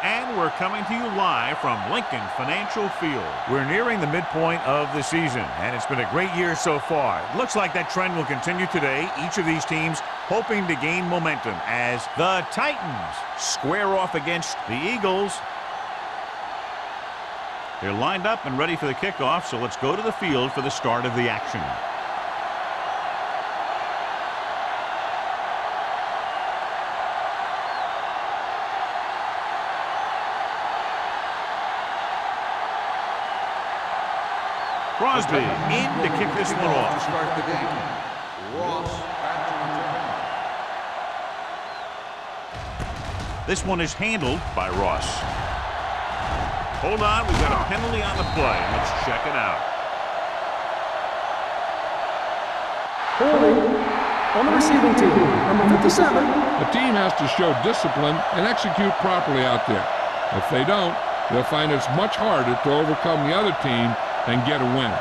And we're coming to you live from Lincoln Financial Field. We're nearing the midpoint of the season, and it's been a great year so far. It looks like that trend will continue today. Each of these teams hoping to gain momentum as the Titans square off against the Eagles. They're lined up and ready for the kickoff, so let's go to the field for the start of the action. Crosby in to kick this one off. Start the game. Ross back to return. This one is handled by Ross. Hold on, we've got a penalty on the play. Let's check it out. Holding on the receiving team, number 57. The team has to show discipline and execute properly out there. If they don't, they'll find it's much harder to overcome the other team and get a win.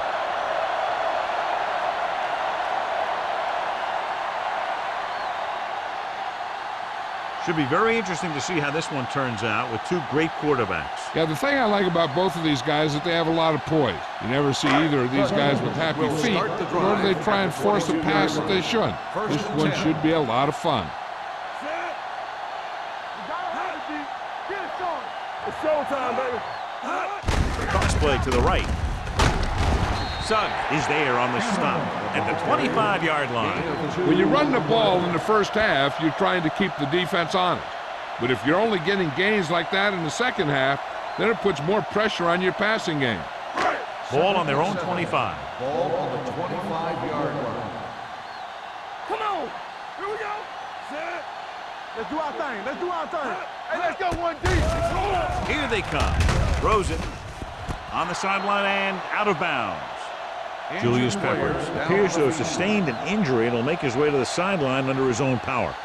Should be very interesting to see how this one turns out with two great quarterbacks. Yeah, the thing I like about both of these guys is that they have a lot of poise. You never see either of these guys with happy feet, nor do they try and force a pass that they shouldn't. This one should be a lot of fun. It's showtime, baby. Cross play to the right. Sugg is there on the stop at the 25-yard line. When you run the ball in the first half, you're trying to keep the defense honest. But if you're only getting gains like that in the second half, then it puts more pressure on your passing game. Ball on their own 25. Ball on the 25-yard line. Come on. Here we go. Set. Let's do our thing. Let's do our thing. Hey, let's go one deep. Here they come. Throws it on the sideline and out of bounds. Julius Peppers appears to have sustained an injury and will make his way to the sideline under his own power.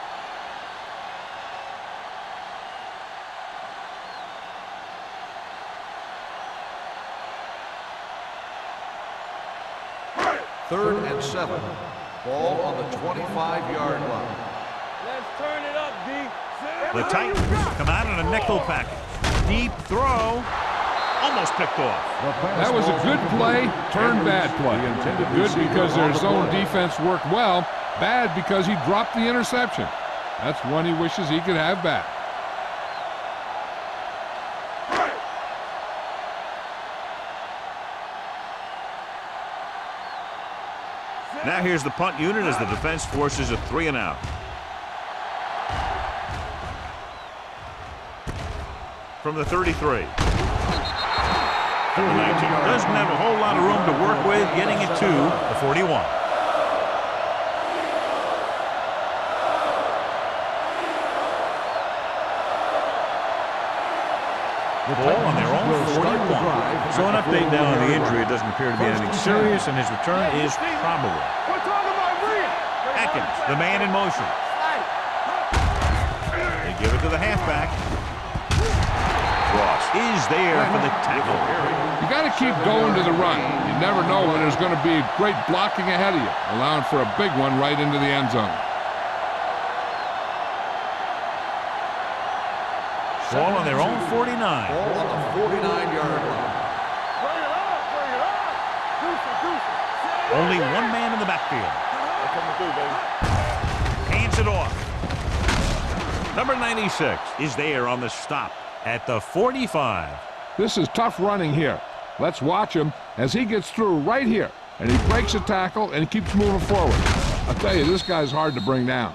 Third and 7. Ball on the 25-yard line. Let's turn it up, D. The Titans come out in a nickel package. Deep throw. Almost picked off. That was a good play, turned bad play. Good because their zone defense worked well, bad because he dropped the interception. That's one he wishes he could have back. Now here's the punt unit as the defense forces a 3-and-out. From the 33. The 19 doesn't have a whole lot of room to work with, getting it to the 41. The ball on their own 41. So an update now on the injury. It doesn't appear to be anything serious, and his return is probable. We're talking about Reed. Atkins, the man in motion. They give it to the halfback. Ross is there for the tackle. You got to keep going to the run. You never know when there's going to be great blocking ahead of you, allowing for a big one right into the end zone. Ball on their own 49. Ball on the 49-yard line. Bring it up, bring it up. Deuce it. Only one man in the backfield. Hands it off. Number 96 is there on the stop at the 45. This is tough running here. Let's watch him as he gets through right here. And he breaks a tackle and he keeps moving forward. I'll tell you, this guy's hard to bring down.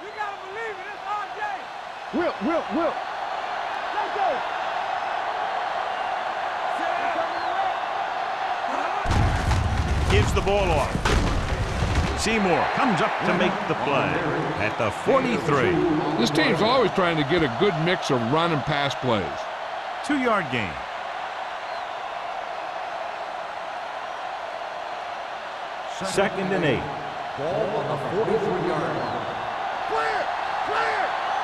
You gotta believe it. It's RJ. Will. Let's go. Gives the ball off. Seymour comes up to make the play at the 43. This team's always trying to get a good mix of run and pass plays. 2-yard gain. Second and 8. Ball on the 43-yard line. Clear.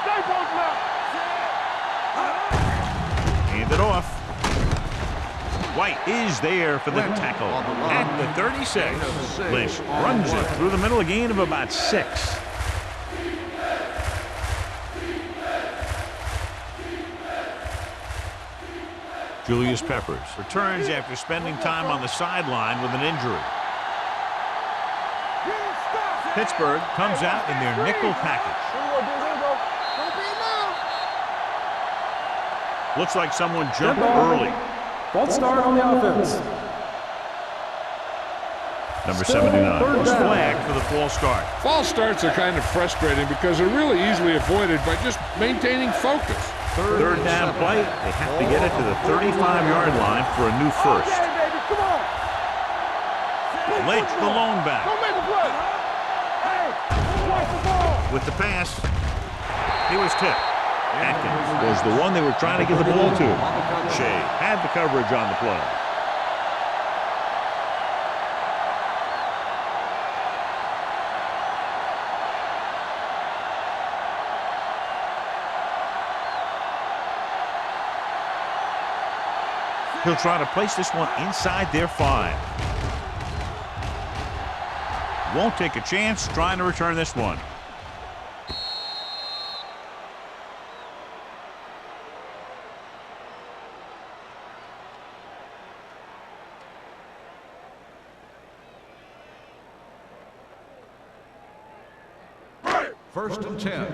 Stay post now. Hand it off. White is there for the tackle at the 36. Lynch runs it through the middle, a gain of about 6. Julius Peppers returns after spending time on the sideline with an injury. Pittsburgh comes out in their nickel package. Looks like someone jumped early. False start on the offense. Number 79 was flagged for the false start. False starts are kind of frustrating because they're really easily avoided by just maintaining focus. Third down play. They have to get it to the 35-yard line for a new first. Lynch, the lone back. With the pass, he was tipped. Atkins was the one they were trying to get the ball to. Shea had the coverage on the play. He'll try to place this one inside their 5. Won't take a chance trying to return this one. First and 10.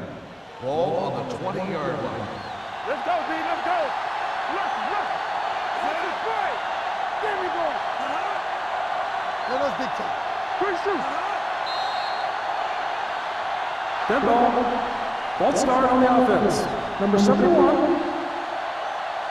Ball on the 20-yard line. Let's go, B. Let's go. Look. Let's play. There we go. Let us big time. Quick shoot. Dead ball. False start on the offense. Number 71.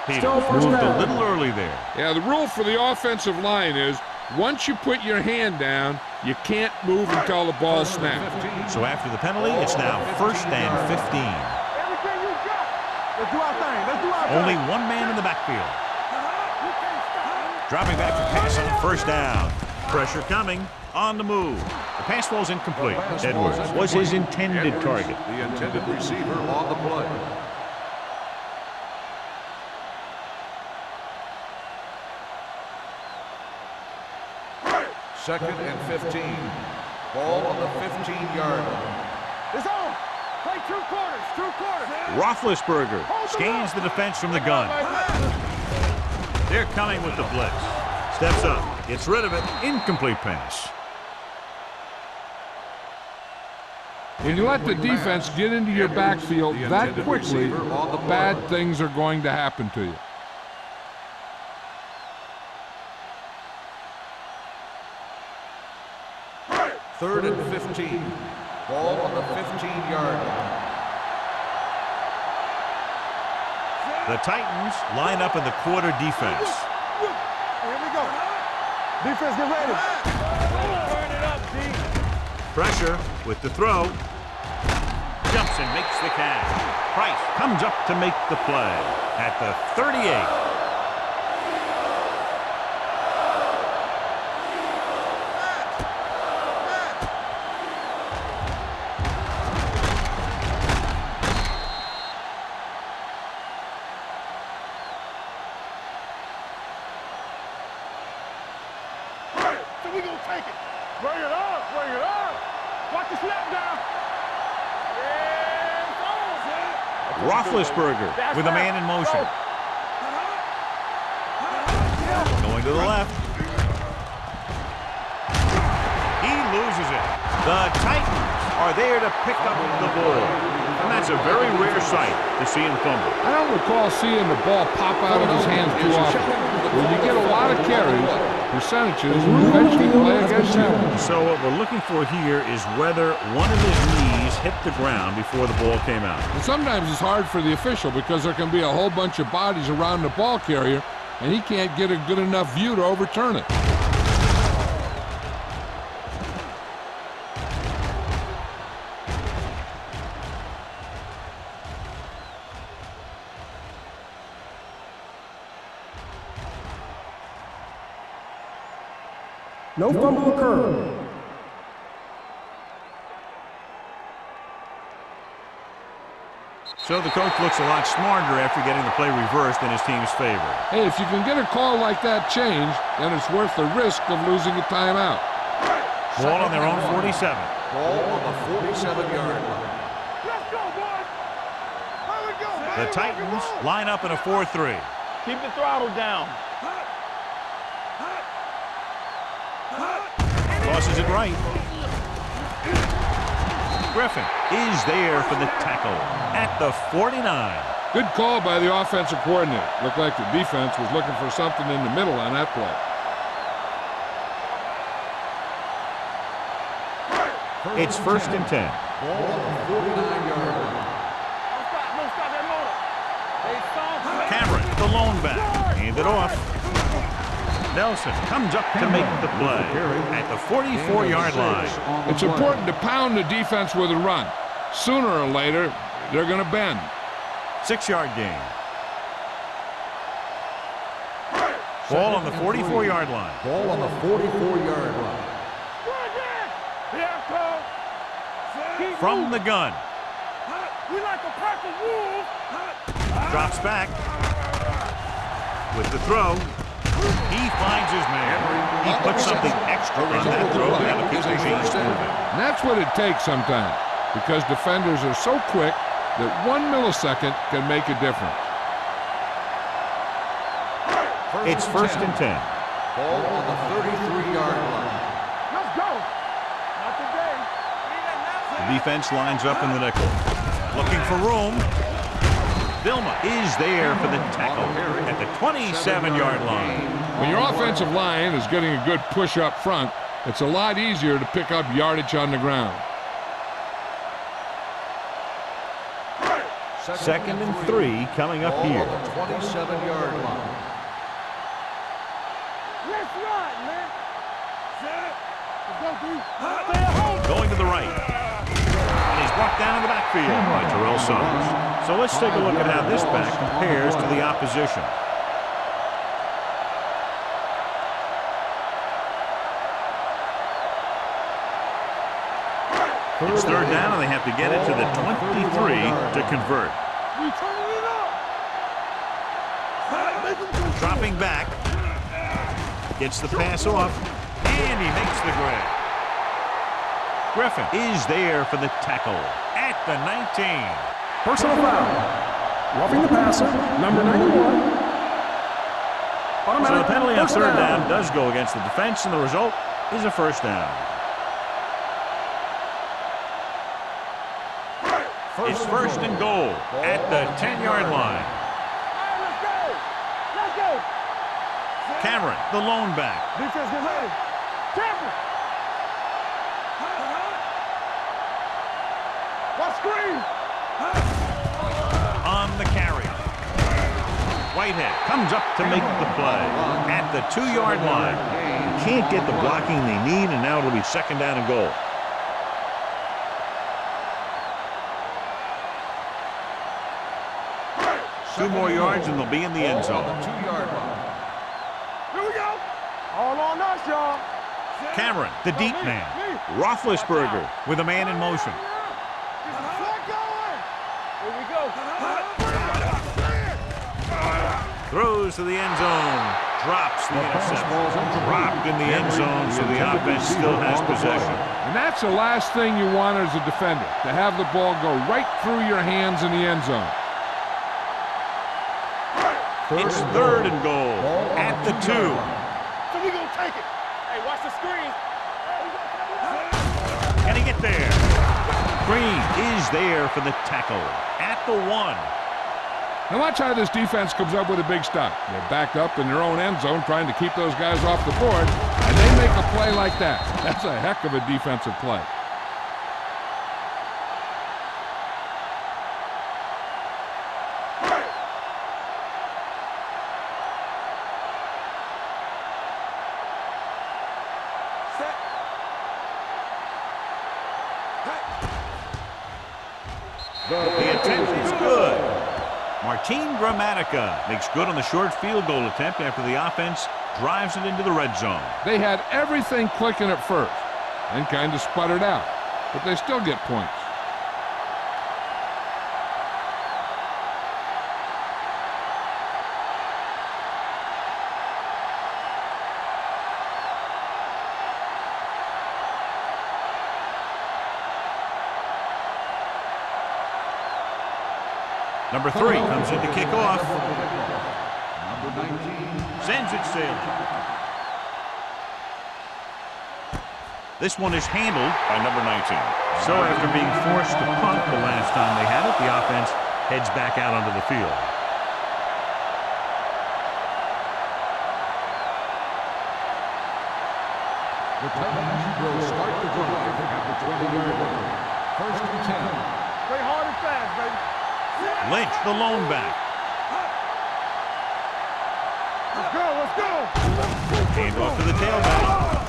Peters moved a little early there. Yeah, the rule for the offensive line is once you put your hand down, you can't move until the ball snaps. So after the penalty, it's now first and 15. Everything you got. Let's do our thing. Only one man in the backfield. Dropping back to pass on first down. Pressure coming on the move. The pass falls incomplete. Edwards was his intended target. The intended receiver on the play. Second and 15. Ball on the 15-yard line. It's on. Play two quarters. Roethlisberger scans the defense from the gun. They're coming with the blitz. Steps up, gets rid of it, incomplete pass. When you let the defense get into your backfield that quickly, bad things are going to happen to you. Third and 15. Ball on the 15-yard line. The Titans line up in the quarter defense. Here we go. Defense, get ready. Turn it up, D. Pressure with the throw. Jumps and makes the catch. Price comes up to make the play at the 38. We gonna take it. Bring it up. Watch the snap down. Roethlisberger with a man in motion. Going to the left. He loses it. The Titans are there to pick up the ball. And that's a very rare sight to see him fumble. I don't recall seeing the ball pop out of his hands too often. When you get a lot of carries, percentages will eventually play against you. So what we're looking for here is whether one of his knees hit the ground before the ball came out. And sometimes it's hard for the official because there can be a whole bunch of bodies around the ball carrier, and he can't get a good enough view to overturn it. No fumble occurred. So the coach looks a lot smarter after getting the play reversed in his team's favor. Hey, if you can get a call like that changed, then it's worth the risk of losing a timeout. Ball on their own 47. Ball on the 47-yard line. Let's go, boys. How we go? The Titans line up in a 4-3. Keep the throttle down. Tosses it right. Griffin is there for the tackle at the 49. Good call by the offensive coordinator. Looked like the defense was looking for something in the middle on that play. It's 1st and 10. Ball on the 49-yard line. Don't stop that motor. Hey, stop. Cameron, the lone back. Hand it off. Nelson comes up to make the play at the 44-yard line. It's important to pound the defense with a run. Sooner or later, they're going to bend. 6-yard gain. Ball on the 44-yard line. Ball on the 44-yard line. From the gun. We like the pack of wolves. Drops back. With the throw. He finds his man. He puts something extra on that throw to have a keep the chains moving. And that's what it takes sometimes, because defenders are so quick that 1 millisecond can make a difference. It's 1st and 10. Ball on the 33-yard line. Let's go. Not today. The defense lines up in the nickel. Looking for room. Vilma is there for the tackle at the 27-yard line. When your offensive line is getting a good push up front, it's a lot easier to pick up yardage on the ground. 2nd and 3 coming up Ball here. on the 27-yard line. Let's ride, man. Let's go, D. Going to the right. And he's brought down in the backfield by Terrell Suggs. So let's take a look at how this back compares to the opposition. It's 3rd down, and they have to get it to the 23 to convert. We turning it up. Dropping back. Gets the pass off. And he makes the grab. Griffin is there for the tackle at the 19. Personal foul. Roughing the passer, number 91. So the penalty on First 3rd down does go against the defense, and the result is a 1st down. It's 1st and goal at the 10-yard line. Let's go. Let's go. Cameron, the lone back. Defense, get ready. Cameron. Watch screen. On the carry. Whitehead comes up to make the play at the 2-yard line. Can't get the blocking they need, and now it'll be 2nd down and goal. Two more yards, and they'll be in the end Ball zone. on the 2-yard line. Here we go. All on us, y'all. Cameron, the deep man. Roethlisberger with a man in motion. Here we go. Throws to the end zone. Drops the interception. Dropped in the end zone, so the offense still has possession. And that's the last thing you want as a defender, to have the ball go right through your hands in the end zone. It's 3rd and goal at the 2. So we gonna take it. Hey, watch the screen. Can he get there? Green is there for the tackle at the 1. Now watch how this defense comes up with a big stop. They're backed up in their own end zone trying to keep those guys off the board, and they make a play like that. That's a heck of a defensive play. The attempt is good. Martin Gramatica makes good on the short field goal attempt after the offense drives it into the red zone. They had everything clicking at first and kind of sputtered out, but they still get points. Number 3 comes in to kick off. Number 19. Sends it sailing. This one is handled by number 19. So after being forced to punt the last time they had it, the offense heads back out onto the field. The Titans will start the drive at the 20-yard line. First and 10. Play hard and fast, baby. Lynch, the lone back. Let's go, let's go. Hand off to the tailback.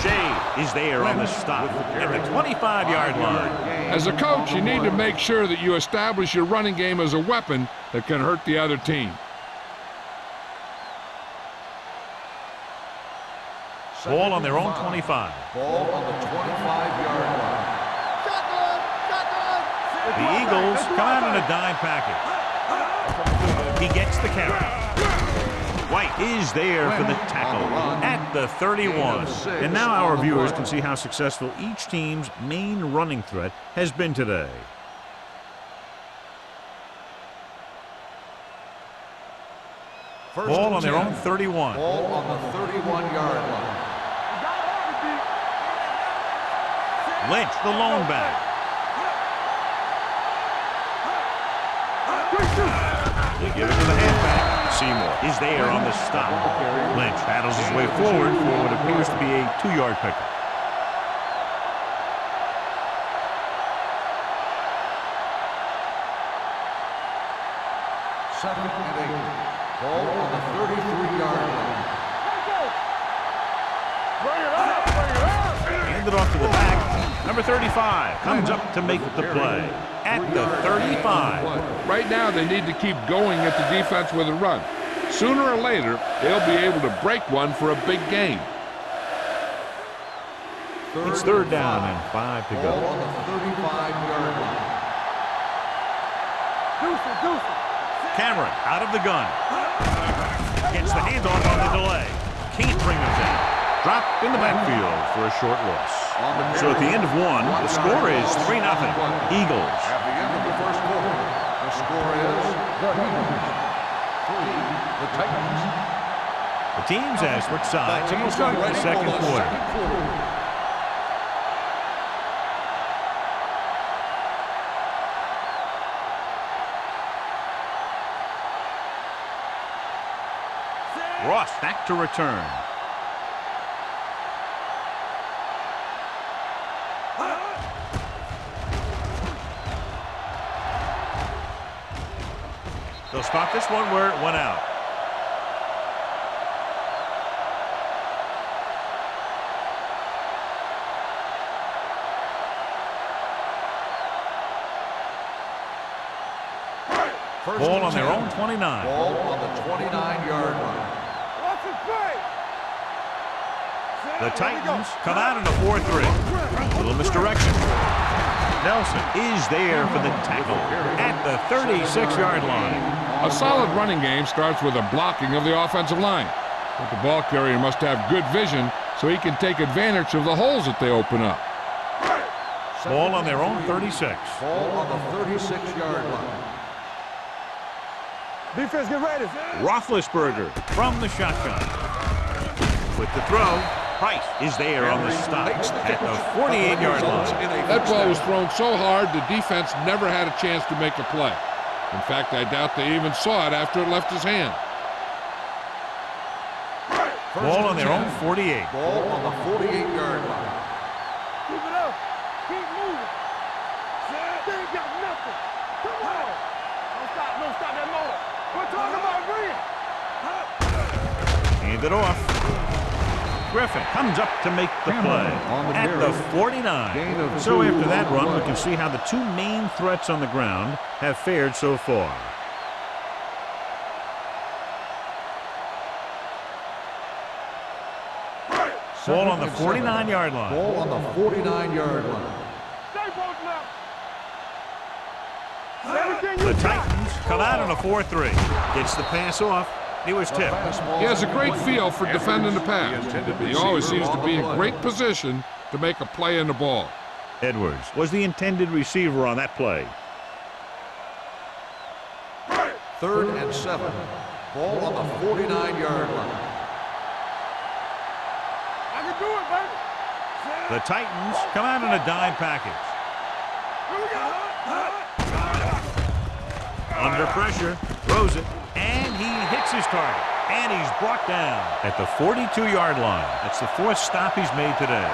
Shea is there on the stop at the 25-yard line. As a coach, you need to make sure that you establish your running game as a weapon that can hurt the other team. Ball on their own 25. Ball on the 25-yard line. The Eagles come out in a dime package. He gets the carry. White is there for the tackle at the 31. And now our viewers can see how successful each team's main running threat has been today. Ball on their own 31. Ball on the 31-yard line. Lynch, the lone back. They give it to the halfback. Seymour is there on the stop. Lynch battles his way forward for what appears to be a 2-yard pickup. Second and 8. Ball on the 33-yard line. Bring it up, bring it up. Handed off to the back. Number 35 comes up to make the play at the 35. Right now, they need to keep going at the defense with a run. Sooner or later, they'll be able to break one for a big game. It's third down and 5 to Ball go. on the 35-yard line. Deuce it. Cameron out of the gun. Gets the handoff on the delay. Can't bring him down. Dropped in the backfield for a short loss. So at the end of one, the score is 3-0. Eagles. At the end of the first quarter, the score is the Eagles 3, the Titans. The teams as switch sides and we'll start the second quarter. Ross back to return. They'll spot this one where it went out. Ball on their own 29. Ball on the 29-yard line. Watch it play. The Titans come out in a 4-3. Little misdirection. Nelson is there for the tackle at the 36-yard line. A solid running game starts with a blocking of the offensive line. But the ball carrier must have good vision so he can take advantage of the holes that they open up. Ball on their own 36. Ball on the 36-yard line. Defense, get ready. Roethlisberger from the shotgun. With the throw, Price is there on the stop at the 48-yard line. That ball was thrown so hard the defense never had a chance to make a play. In fact, I doubt they even saw it after it left his hand. Ball on their own 48. Ball on the 48-yard line. Keep it up. Keep moving. They ain't got nothing. Come on. Don't stop that motor. We're talking about Rhea. Hand it off. Griffin comes up to make the play at the 49. So after that run, we can see how the two main threats on the ground have fared so far. Ball on the 49-yard line. Ball on the 49-yard line. Stay bolting up. The Titans come out on a 4-3. Gets the pass off. He was tipped. He has a great feel for defending the pass. He always seems to be in great position to make a play in the ball. Edwards was the intended receiver on that play. 3rd and 7. Ball on the 49-yard line. I can do it, baby. The Titans come out in a dime package. Here we go. Under pressure, throws it, and he hits his target. And he's brought down at the 42-yard line. That's the 4th stop he's made today.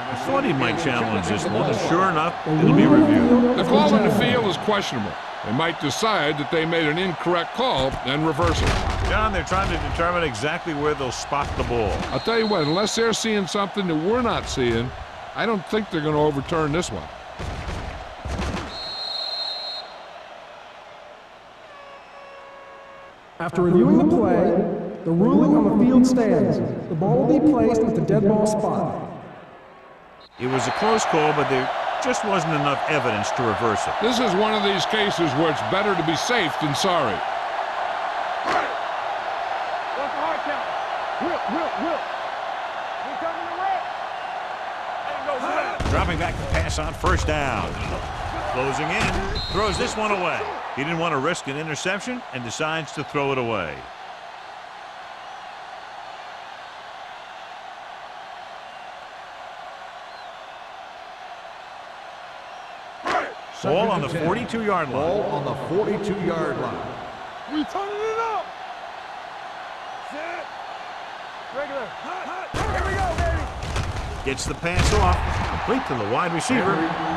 I thought he might challenge this one, and sure enough, it'll be reviewed. The call in the field is questionable. They might decide that they made an incorrect call and reverse it. John, they're trying to determine exactly where they'll spot the ball. I'll tell you what, unless they're seeing something that we're not seeing, I don't think they're going to overturn this one. After reviewing the play, the ruling on the field stands. The ball will be placed at the dead ball spot. It was a close call, but there just wasn't enough evidence to reverse it. This is one of these cases where it's better to be safe than sorry. What's the hard count? Whip. We coming to wreck. Ain't no whip. Dropping back to pass on 1st down. Closing in, throws this one away. He didn't want to risk an interception and decides to throw it away. Ball on the 42-yard line. Ball on the 42-yard line. We turning it up. Set. Regular. Here we go, baby. Gets the pass off. Complete to the wide receiver.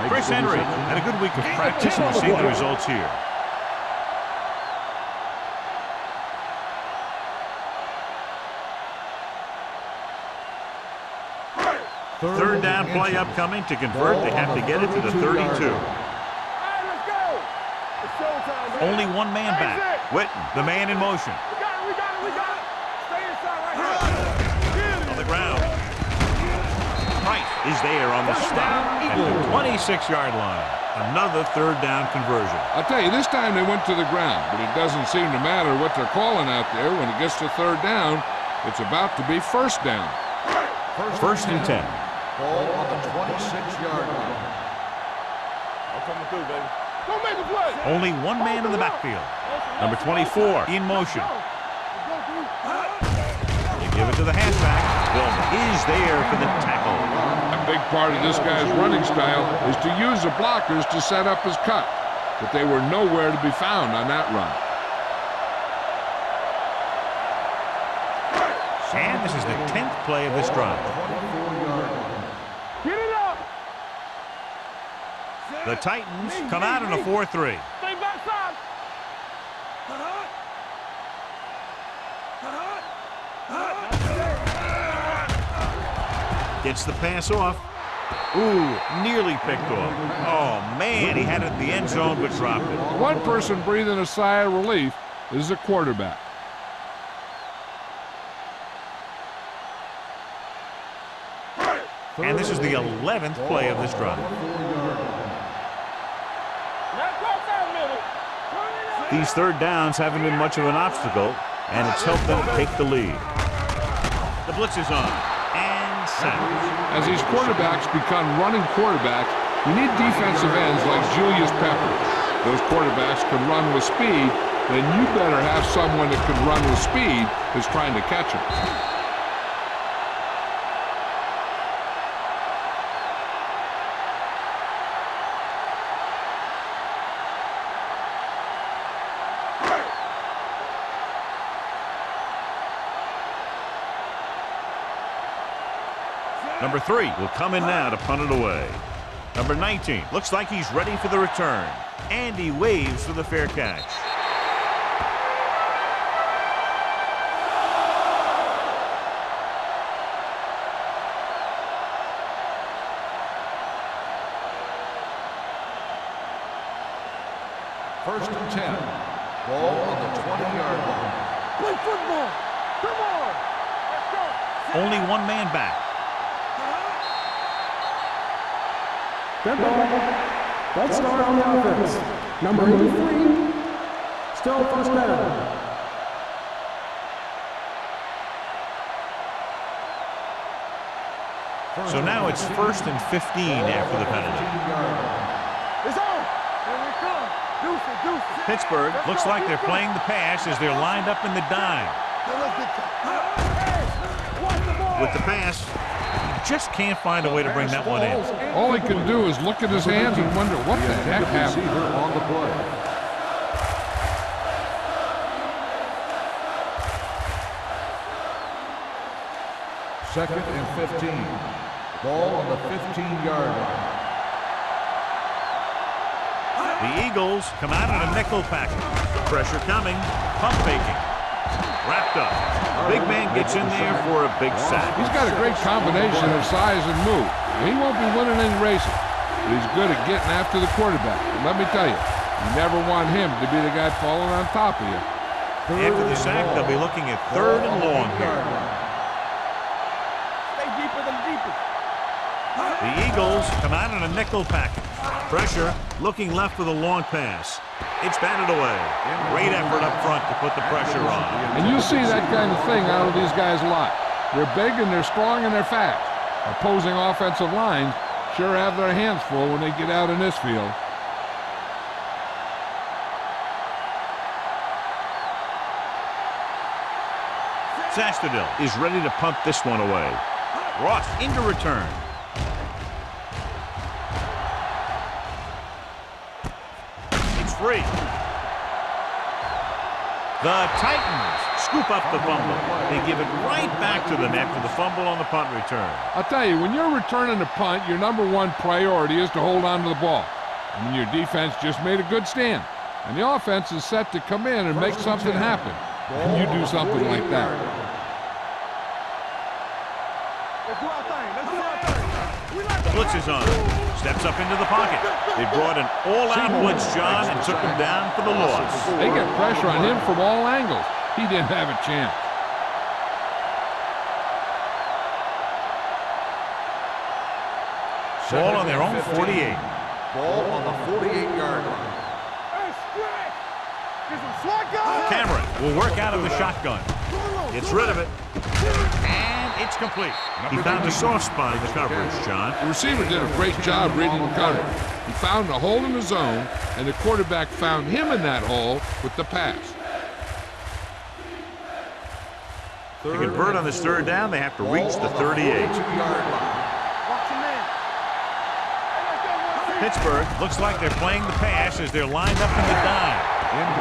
Chris Henry had a good week of practice, and we'll see the results here. Third down play upcoming. To convert, they have to get it to the 32. All right, let's go. It's showtime, baby. Only one man back. Witten, the man in motion. We got it. Stay inside right here. On the ground. Price is there on the stop at the 26-yard line. Another 3rd down conversion. I'll tell you, this time they went to the ground, but it doesn't seem to matter what they're calling out there. When it gets to 3rd down, it's about to be 1st down. 1st and 10. Ball on the 26-yard line. I'm coming through, baby. Don't make a play. Only one man in the backfield. Number 24 in motion. They give it to the halfback. Wilson is there for the tackle. A big part of this guy's running style is to use the blockers to set up his cut, but they were nowhere to be found on that run. And this is the 10th play of this drive. 24-yard line. Get it up. The Titans come out in a 4-3. Stay backside. Gets the pass off. Ooh, nearly picked off. Oh, man, he had it in the end zone but dropped it. One person breathing a sigh of relief is the quarterback. And this is the 11th play of this drive. These 3rd downs haven't been much of an obstacle, and it's helped them take the lead. The blitz is on, and sacked. As these quarterbacks become running quarterbacks, you need defensive ends like Julius Peppers. Those quarterbacks can run with speed, then you better have someone that can run with speed that's trying to catch him. Number 3 will come in now to punt it away. Number 19 looks like he's ready for the return. And he waves for the fair catch. First and 10. Ball on the 20-yard line. Play football. Come on. Let's go. Only one man back. Dead ball. False start on the offense. Number 83. Still 1st down. So now it's 1st and 15 after the penalty. It's on. Here we come. Deuce it, deuce it. Pittsburgh Let's looks go, like keep they're going. playing the pass as they're lined up in the dime. Let's dictate. Watch the ball. With the pass, he just can't find a way to bring that one in. All he can do is look at his hands and wonder what the heck happened. Receiver on the play. Second and 15. Ball on the 15-yard line. The Eagles come out in a nickel package. Pressure coming, pump faking. Wrapped up. Big man gets in there for a big sack. He's got a great combination of size and move. He won't be winning any races, but he's good at getting after the quarterback. And let me tell you, you never want him to be the guy falling on top of you. After the sack, they'll be looking at 3rd and long here. Stay deeper than deepest. The Eagles come out in a nickel package. Pressure, looking left for the long pass. It's batted away. Great effort up front to put the pressure on. And you see that kind of thing out of these guys a lot. They're big and they're strong and they're fast. Opposing offensive lines sure have their hands full when they get out in this field. Zastudil is ready to punt this one away. Ross into return. It's free. The Titans scoop up the fumble. They give it right back to the net for the fumble on the punt return. I'll tell you, when you're returning a punt, your #1 priority is to hold on to the ball. I mean, your defense just made a good stand. And the offense is set to come in and make something happen. And you do something like that. Let's do our thing. Let's do our thing. We like the Blitz is on. Steps up into the pocket. They brought an all-out blitz, John, and took him down for the loss. They get pressure on him from all angles. He didn't have a chance. Ball on their own 48. Ball on the 48-yard line. Hey, stretch. Get some slack guys. Cameron will work out of the shotgun. Gets rid of it. And it's complete. He found a soft spot in the coverage, John. The receiver did a great job reading the coverage. He found a hole in the zone, and the quarterback found him in that hole with the pass. To convert on this 3rd down, they have to reach the 38. Watch your man. Pittsburgh looks like they're playing the pass as they're lined up in the dime.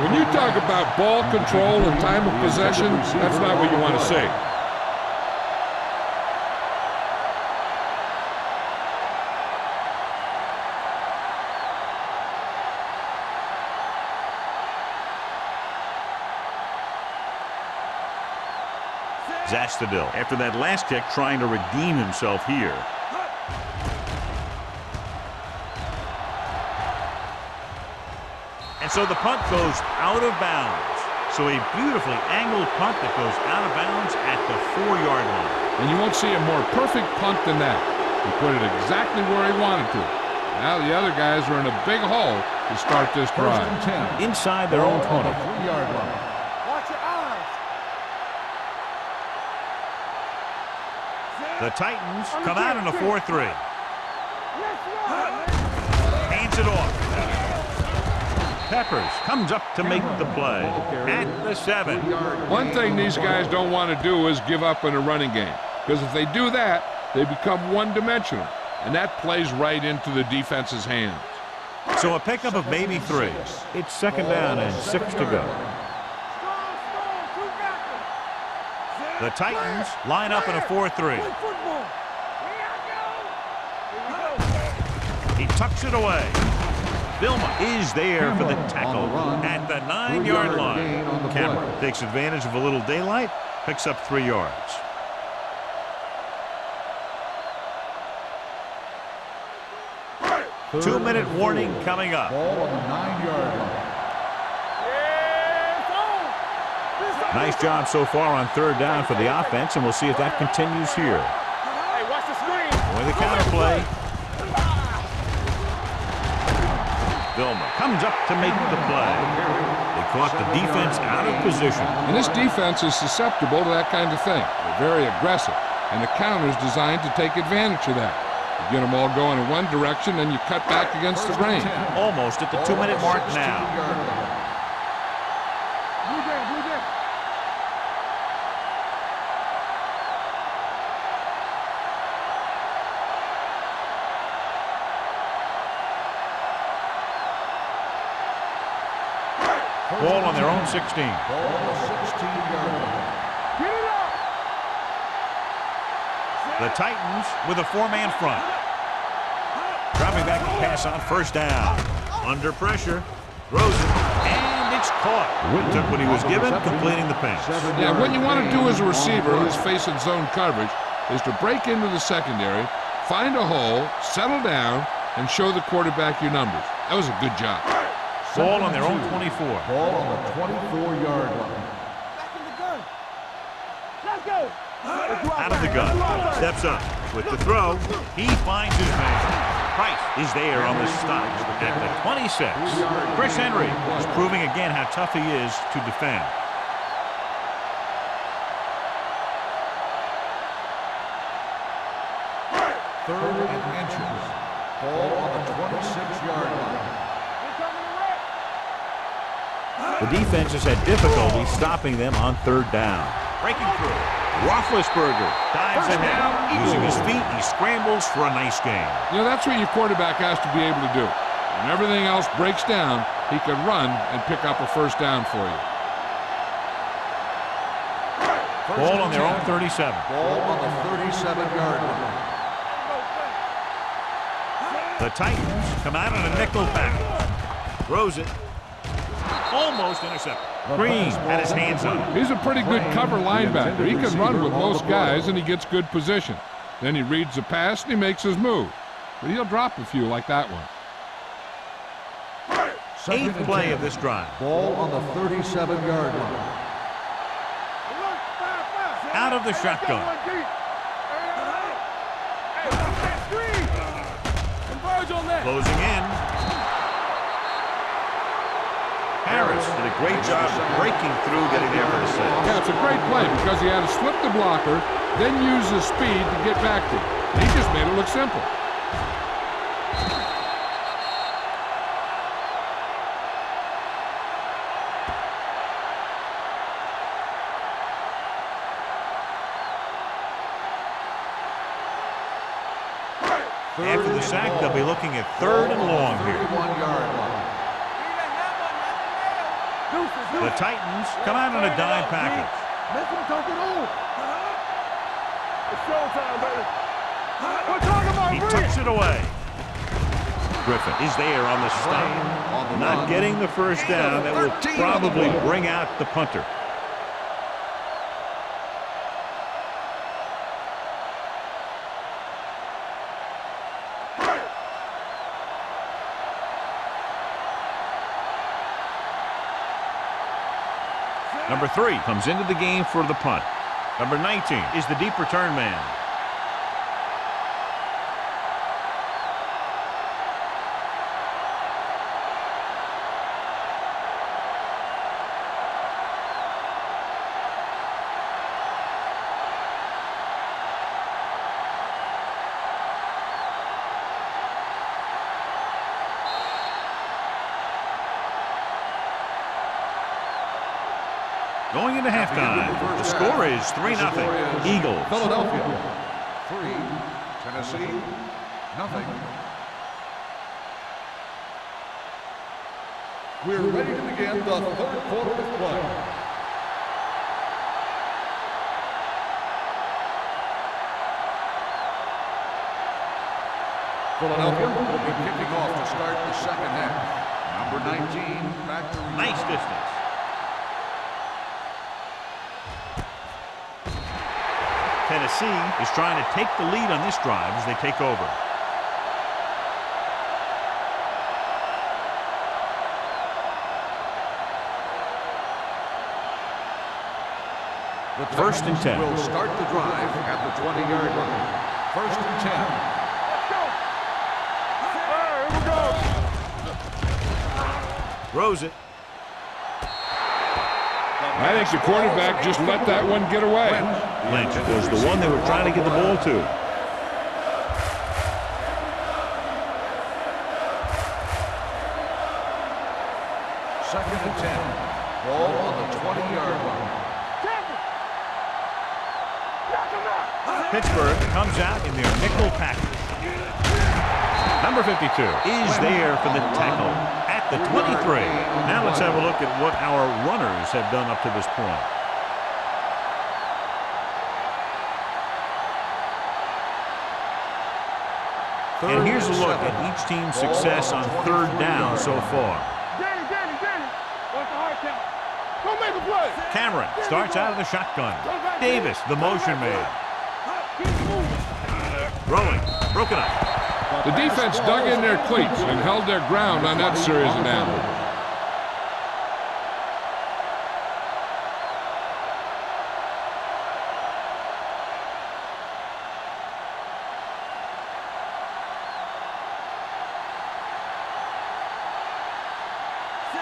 When you talk about ball control and time of possession, that's not what you want to see. Zastudil, after that last kick, trying to redeem himself here. And so the punt goes out of bounds. So a beautifully angled punt that goes out of bounds at the 4-yard line. And you won't see a more perfect punt than that. He put it exactly where he wanted to. Now the other guys are in a big hole to start this drive. Inside their own 20. 3-yard line. Watch your eyes. The Titans come out in a 4-3. Let's run, man. Hands it off. Peppers comes up to make the play at the 7. One thing these guys don't want to do is give up in a running game. Because if they do that, they become one-dimensional. And that plays right into the defense's hands. So a pickup of maybe 3. It's 2nd down and 6 to go. Strong, two backers. The Titans line up in a 4-3. Play football. Here I go. He tucks it away. Vilma is there for the tackle at the 9-yard line. Cameron takes advantage of a little daylight, picks up 3 yards. Two-minute warning coming up. Ball on the 9-yard line. Nice job so far on 3rd down for the offense, and we'll see if that continues here. Hey, watch the screen. With the counterplay. Vilma comes up to make the play. They caught the defense out of position. And this defense is susceptible to that kind of thing. They're very aggressive. and the counter's designed to take advantage of that. You get them all going in one direction, then you cut back against the grain. Almost at the 2-minute mark now. Blue game, blue game. Ball on their own 16. Ball on the 16-yard line. Get it up. The Titans with a 4-man front. Dropping back to pass on first down. Under pressure. Throws it. And it's caught. Took what he was given, completing the pass. Yeah, what you want to do as a receiver who's facing zone coverage is to break into the secondary, find a hole, settle down, and show the quarterback your numbers. That was a good job. Ball on their own 24. Ball on the 24-yard line. Back in the gun. Let's go. Out of the gun. Steps up. With the throw, he finds his man. Price is there on the stop at the 26. Chris Henry is proving again how tough he is to defend. Third and inches. Ball on the 26-yard line. The defense has had difficulty stopping them on third down. Breaking through. Roethlisberger dives ahead. Using his feet, he scrambles for a nice gain. You know, that's what your quarterback has to be able to do. When everything else breaks down, he can run and pick up a first down for you. Ball on their own 37. Ball on the 37-yard line. The Titans come out on a nickel package. Throws it. Almost intercepted. Green had his hands up. He's a pretty good cover linebacker. He can run with most guys, and he gets good position. Then he reads the pass, and he makes his move. But he'll drop a few like that one. Eighth play of this drive. Ball on the 37-yard line. Out of the shotgun. Converge on that. Closing in. Harris did a great job breaking through, getting there for the sack. Yeah, it's a great play because he had to slip the blocker, then use his speed to get back to it. He just made it look simple. After the sack, they'll be looking at third and long here. 31-yard line. The Titans come out on a dime package. Make him talk it on. It's showtime, baby. We're talking about He Reed. tucks it away. Griffin is there on the stop. Not getting the first down. That will probably bring out the punter. Number 3 comes into the game for the punt. Number 19 is the deep return man. Going into halftime, the score is 3-0. Eagles. Philadelphia 3, Tennessee 0. We're ready to begin the third quarter of play. Philadelphia will be kicking off to start the second half. Number 19 back to Nice distance. Tennessee is trying to take the lead on this drive as they take over. The First and 10. Will start the drive at the 20-yard line. First and 10. Throws it. I think the quarterback just let that one get away. Lynch was the one they were trying to get the ball to. Second and 10. Ball on the 20-yard line. Pittsburgh comes out in their nickel package. Number 52 is there for the tackle at the 23. Now let's have a look at what our runners have done up to this point. And here's a look at each team's success on third down so far. Danny. What's the hard count? Go make a play. Cameron starts out of the shotgun. Davis, the motion man. Rolling, broken up. The defense dug in their cleats and held their ground on that series of downs.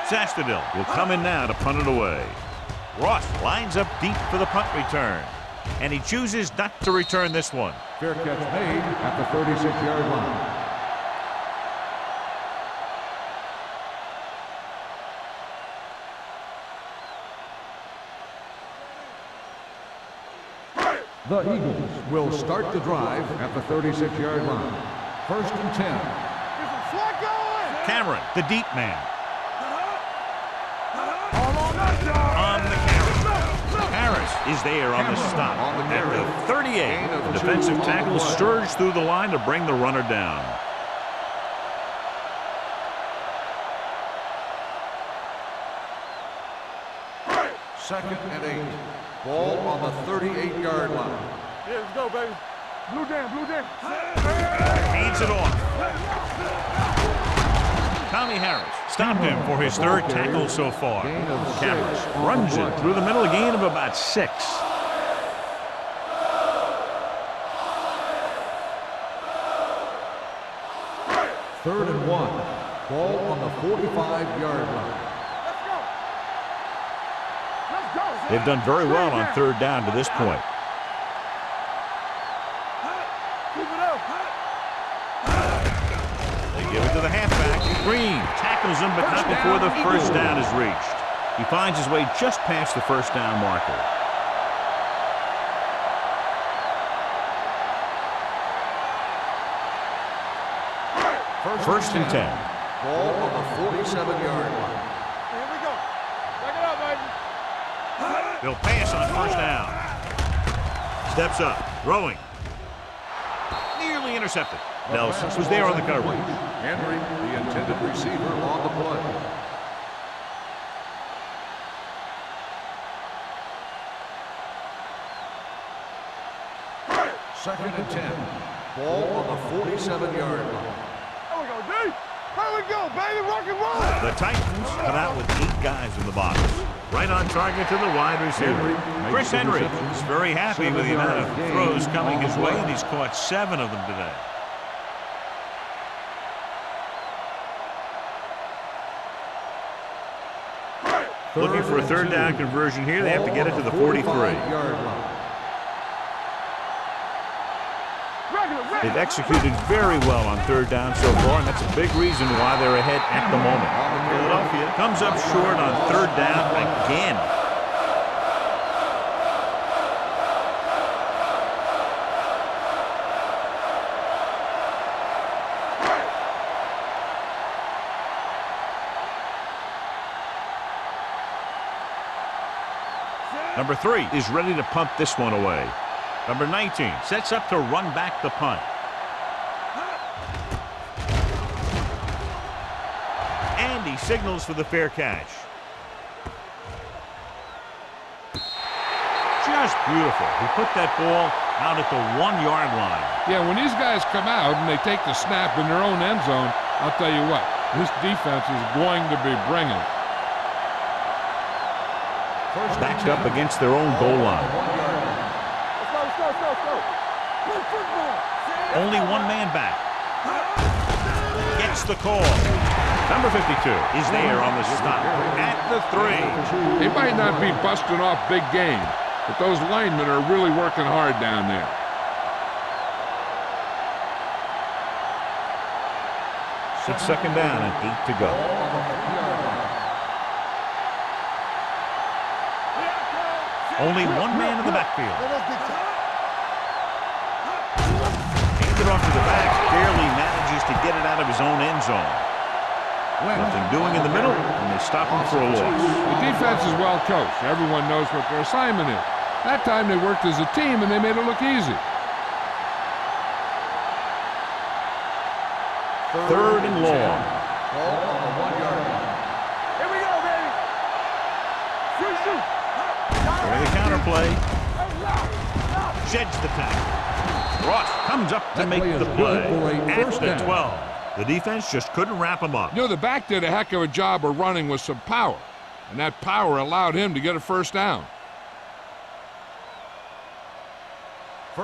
Sastadil will come in now to punt it away. Ross lines up deep for the punt return. And he chooses not to return this one. Fair catch made at the 36-yard line. The Eagles will start the drive at the 36-yard line. First and 10. Cameron, the deep man. On the carry. Harris is there on the stop. At the 38, the defensive tackle surged through the line to bring the runner down. Second and 8. Ball on the 38-yard line. Yeah, let's go, baby. Blue jam. Hands it off. Tommy Harris stopped him for his third tackle so far. Cameron runs it through the middle, a gain of about 6. Third and 1. Ball on the 45-yard line. They've done very well on third down to this point. They give it to the halfback. Green tackles him, but not before the first down is reached. He finds his way just past the first down marker. First and 10. Ball on the 47-yard line. Here we go. Back it up, baby. They'll pass on first down. Steps up, throwing. Nearly intercepted. Nelson was there on the coverage. Henry, the intended receiver, on the play. Second and 10. Ball on the 47-yard line. There we go, D. There we go, baby. Rock and roll. The Titans come out with 8 guys in the box. Right on target to the wide receiver. Chris Henry is very happy with the amount of throws coming his way, and he's caught 7 of them today. Looking for a third down conversion here. They have to get it to the 43. They've executed very well on third down so far, and that's a big reason why they're ahead at the moment. Philadelphia comes up short on third down again. Number 3 is ready to punt this one away. Number 19 sets up to run back the punt. And he signals for the fair catch. Just beautiful. He put that ball out at the 1-yard line. Yeah, when these guys come out and they take the snap in their own end zone, I'll tell you what, this defense is going to be bringing it. Backed up against their own goal line. Let's go. Play football. Only one man back. Gets the call. Number 52 is there on the stop at the 3. They might not be busting off big game, but those linemen are really working hard down there. It's second down and 8 to go. Only one man in the backfield. Handed off to the back, barely manages to get it out of his own end zone. Nothing doing in the middle, and they stop him for a loss. The defense is well coached. Everyone knows what their assignment is. That time they worked as a team, and they made it look easy. Third and long. Ball on the 1-yard line. Here we go, baby. Shoot. During the counter play, sheds the tackle. Ross comes up to make the play at the 12. The defense just couldn't wrap him up. You know, the back did a heck of a job of running with some power, and that power allowed him to get a first down.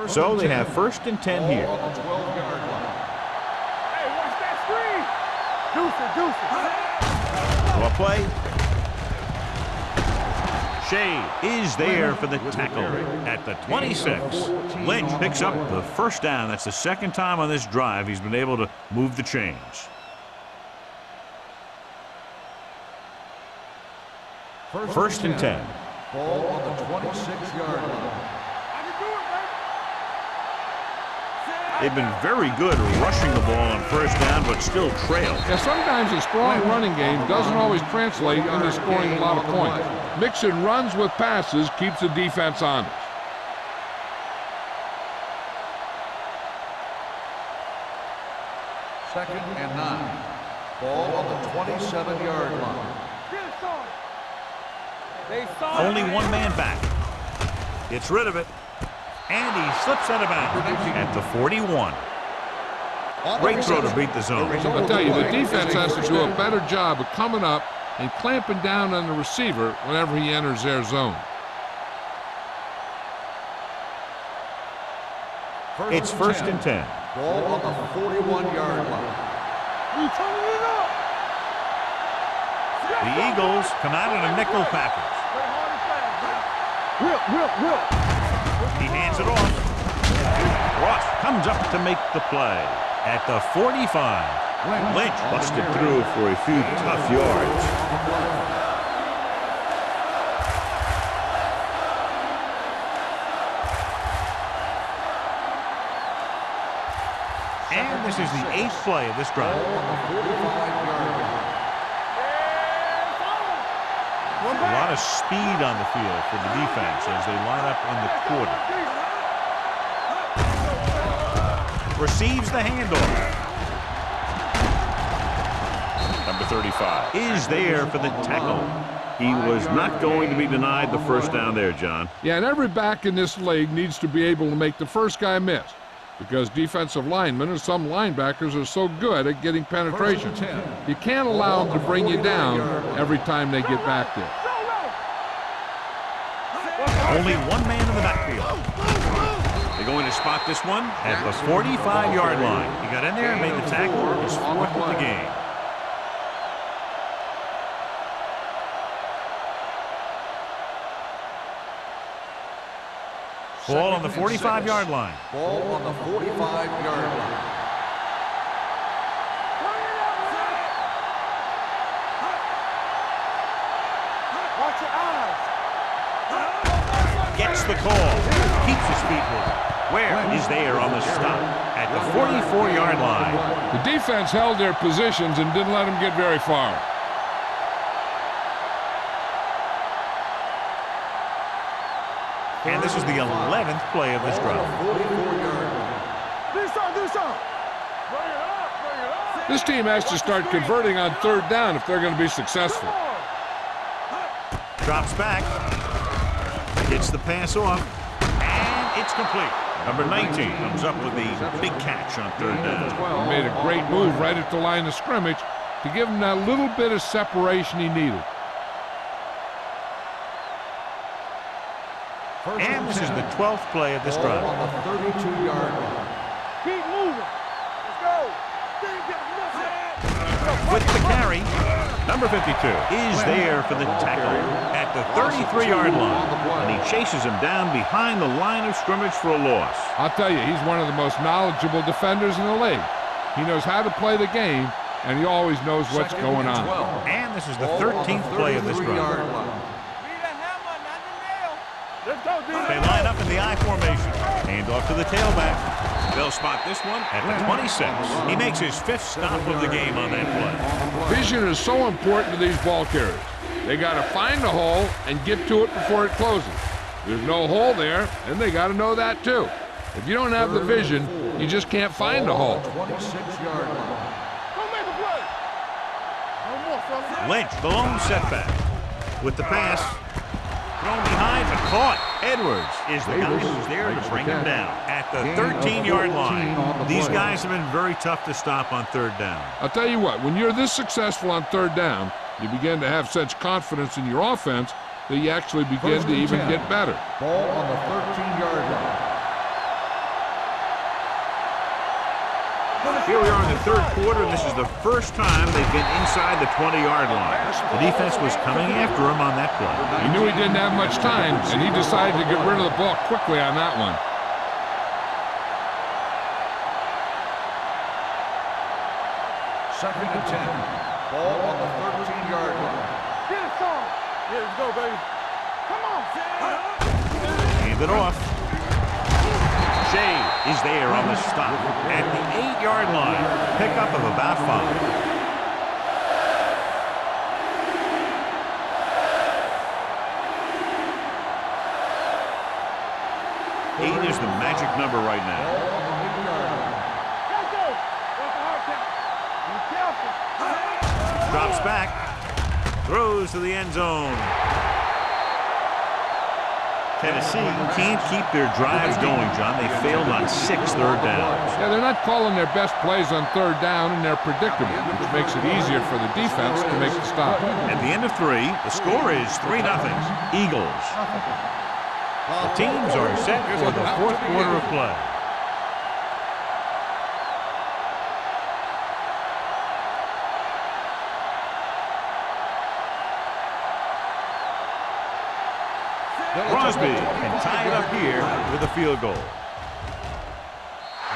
So they have first and 10 here. On the 12-yard line. Hey, watch that screen. Deuce. Draw play. Shea is there for the tackle at the 26. Lynch picks up the first down. That's the second time on this drive he's been able to move the chains. First and 10. Ball on the 26-yard line. They've been very good rushing the ball on first down, but still trail. Yeah, sometimes a strong running game doesn't always translate into scoring a lot of points. Mixing runs with passes keeps the defense honest. Second and 9. Ball on the 27-yard line. Only one man back. Gets rid of it. And he slips out of bounds at the 41. Great throw to beat the zone. I'll tell you, the defense has to do a better job of coming up and clamping down on the receiver whenever he enters their zone. It's first and 10. Ball on the 41-yard line. The Eagles come out in a nickel package. He hands it off. Ross comes up to make the play at the 45. Lynch busted through for a few tough yards. And this is the 8th play of this drive. A lot of speed on the field for the defense as they line up in the quarter. Receives the handoff. Number 35 is there for the tackle. He was not going to be denied the first down there, John. Yeah, and every back in this league needs to be able to make the first guy miss, because defensive linemen and some linebackers are so good at getting penetration. You can't allow them to bring you down every time they get back there. Only one man in the backfield. They're going to spot this one at the 45-yard line. He got in there and made the tackle. His 4th of the game. Ball on the 45-yard line. Ball on the 45-yard line. Watch your eyes. Gets the call. Keeps his feet moving. Where is there on the stop at the 44-yard line. The defense held their positions and didn't let them get very far. And this is the 11th play of this drive. Do something. This team has to start converting on third down if they're going to be successful. Drops back. Gets the pass off. And it's complete. Number 19 comes up with a big catch on third down. He made a great move right at the line of scrimmage to give him that little bit of separation he needed. And this is the 12th play of this drive. On the 32-yard line. Keep moving. Let's go. With the carry. Murray, number 52, is there for the tackle at the 33-yard line. And he chases him down behind the line of scrimmage for a loss. I'll tell you, he's one of the most knowledgeable defenders in the league. He knows how to play the game, and he always knows what's going on. And this is the 13th play of this drive. Let's go, D. They line up in the I formation. Hand off to the tailback. They'll spot this one at the 26. He makes his 5th stop of the game on that play. Vision is so important to these ball carriers. They got to find the hole and get to it before it closes. There's no hole there, and they got to know that too. If you don't have the vision, you just can't find the hole. 26-yard line. Go make a play. No more, fella. Lynch, the lone setback. With the pass, thrown behind and caught. Edwards is the guy who's there to bring him down at the 13-yard line. These guys have been very tough to stop on 3rd down. I'll tell you what, when you're this successful on 3rd down, you begin to have such confidence in your offense that you actually begin to even get better. Ball on the 13-yard line. Here we are in the 3rd quarter, and this is the first time they've been inside the 20-yard line. The defense was coming after him on that play. He knew he didn't have much time, and he decided to get rid of the ball quickly on that one. Second and 10. Ball on the 13-yard line. Get it, son. Yeah, let's go, baby. Come on. Hand it off. Shea is there on the stop at the 8-yard line. Pickup of about 5. Eight is the magic number right now. Let's go. What's the hard count? Be careful. Drops back. Throws to the end zone. Tennessee can't keep their drives going, John. They failed on 6 third downs. Yeah, they're not calling their best plays on 3rd down, and they're predictable, which makes it easier for the defense to make the stop. At the end of 3, the score is 3-0. Eagles. The teams are set for the 4th quarter of play. Crosby can tie it up here with a field goal.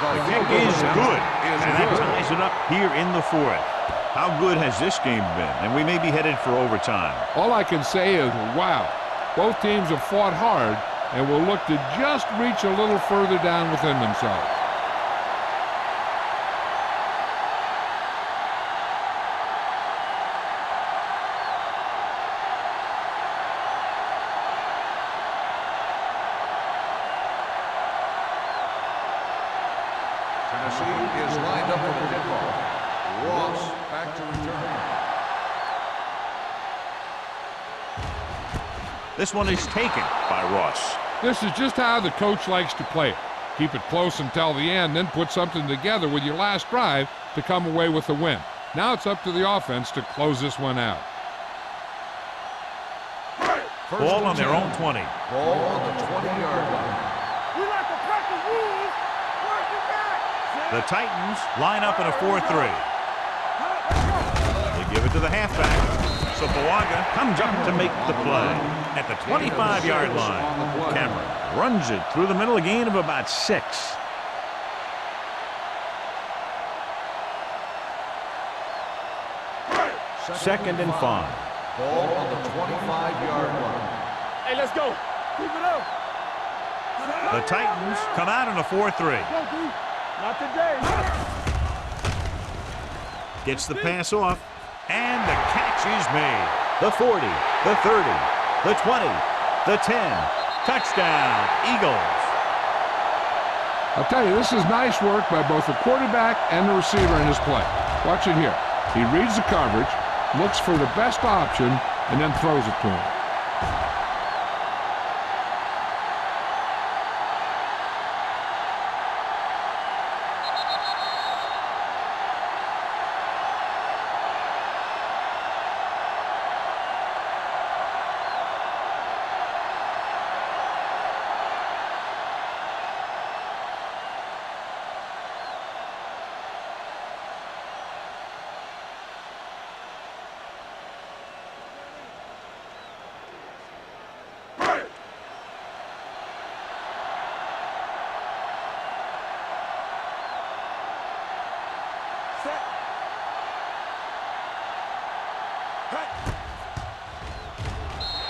The kick is good, and that ties it up here in the 4th. How good has this game been? And we may be headed for overtime. All I can say is, wow. Both teams have fought hard and will look to just reach a little further down within themselves. Tennessee is lined up for the kickoff. Ross back to return. This one is taken by Ross. This is just how the coach likes to play it. Keep it close until the end, then put something together with your last drive to come away with the win. Now it's up to the offense to close this one out. Ball on their own 20. Ball on the 20-yard line. We like to practice rules. Work it back. The Titans line up in a 4-3. They give it to the halfback. So Bawaga comes up to make the play at the 25-yard line. Cameron runs it through the middle, a gain of about 6. Second and 5. Ball on the 25-yard line. Hey, let's go. Keep it up. The Titans come out in a 4-3. Go, D. Not today. Gets the pass off, and the catch is made. The 40, the 30, the 20, the 10. Touchdown, Eagles. I'll tell you, this is nice work by both the quarterback and the receiver in his play. Watch it here. He reads the coverage, looks for the best option, and then throws it to him.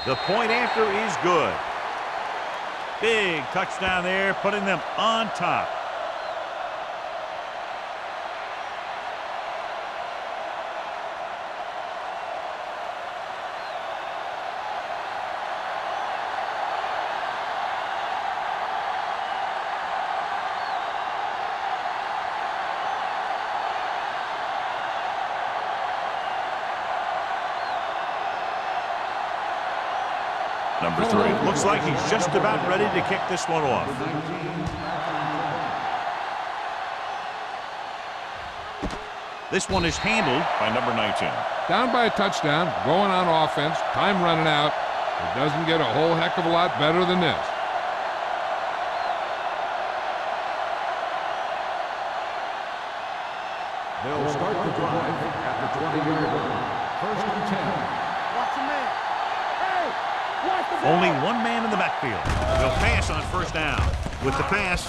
The point after is good. Big touchdown there, putting them on top. Number 3. Looks like he's just about ready to kick this one off. This one is handled By number 19. Down by a touchdown, going on offense, time running out. It doesn't get a whole heck of a lot better than this. They'll start the drive at the 20-yard line. First and 10. Watch your man. Hey, watch the ball. only one man in the backfield. They'll pass on first down. With the pass,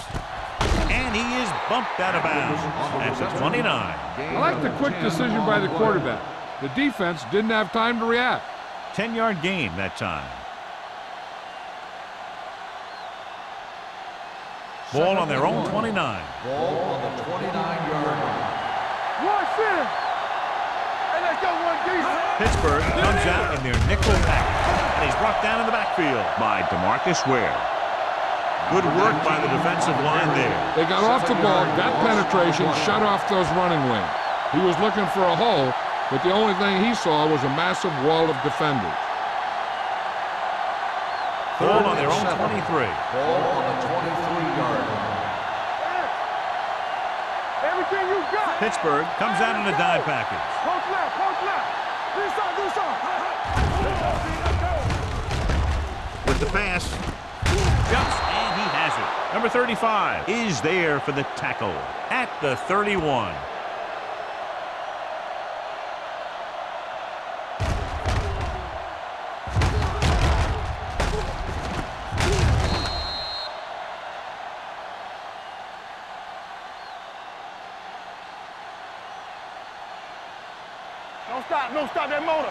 and he is bumped out of bounds at the 29. I like the quick decision by the quarterback. The defense didn't have time to react. 10-yard gain that time. Ball on their own 29. Ball on the 29-yard line. Watch him. Hey, let's go, one deep. Pittsburgh comes out in their nickel package, and he's brought down in the backfield by DeMarcus Ware. Good work by the defensive line there. They got off the ball, got penetration, shut off those running wings. He was looking for a hole, but the only thing he saw was a massive wall of defenders. Ball on their own 23. Ball on the 23-yard line. Everything you got. Pittsburgh comes out in a dime package. Post left, post left. Do something. With the pass, jumps, and he has it. Number 35 is there for the tackle at the 31. Don't stop that motor.